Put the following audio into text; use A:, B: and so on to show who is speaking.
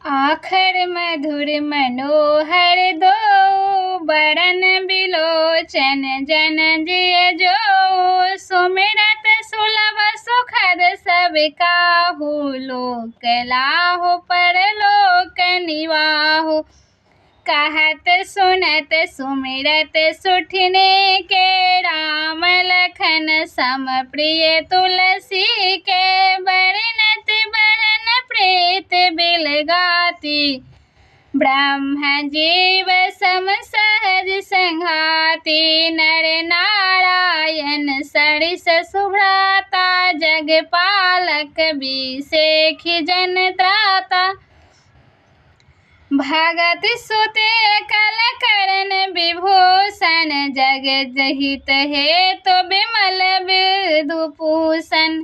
A: आखर मधुर मनोहर दो बरन बिलोचन जन जिय जो सुमिरत सुलभ सुखद सब काहू लोक लाहु परलोक निवाहु। कहत सुनत सुमिरत सुठिने के राम लखन सम प्रिय तुलसी के बरनत बरन प्रीत बिलगाती। ब्रह्म जीव सम सहज संघाती नर नारायण सरिस सुभ्राता जगपालक बिसेखि जन त्राता। भगत सुत कल करण विभूषण जगत हित हेतु बिमल विधुभूषण।